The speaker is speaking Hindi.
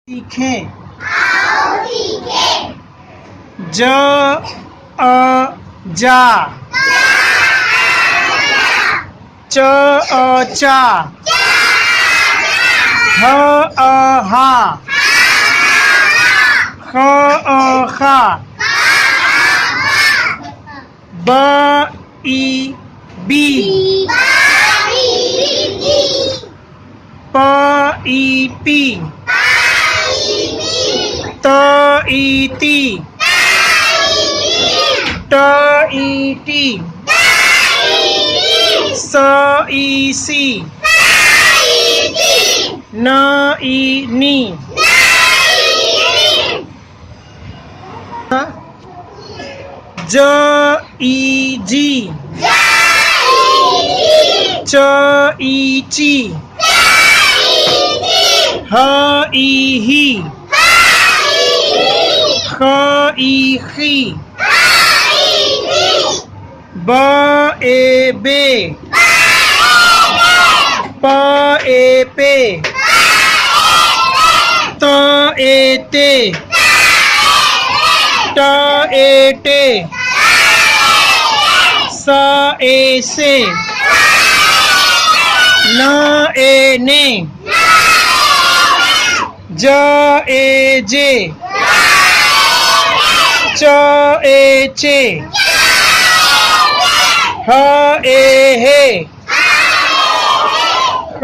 सीखें। ज अ जा, च अ चा, ह अ हा, ख अ खा, ब ई बी, प ई पी, त ई ती, ट ई टी, स ई सी, न ई नी, ज ई जी, च ई ची, ह ई ही, ख ई खी, ब ए बे, प ए पे, त ए ते, ट ए टे, स ए से, न ए ने, ज ए जे, च ए चे, ह ए हे, ख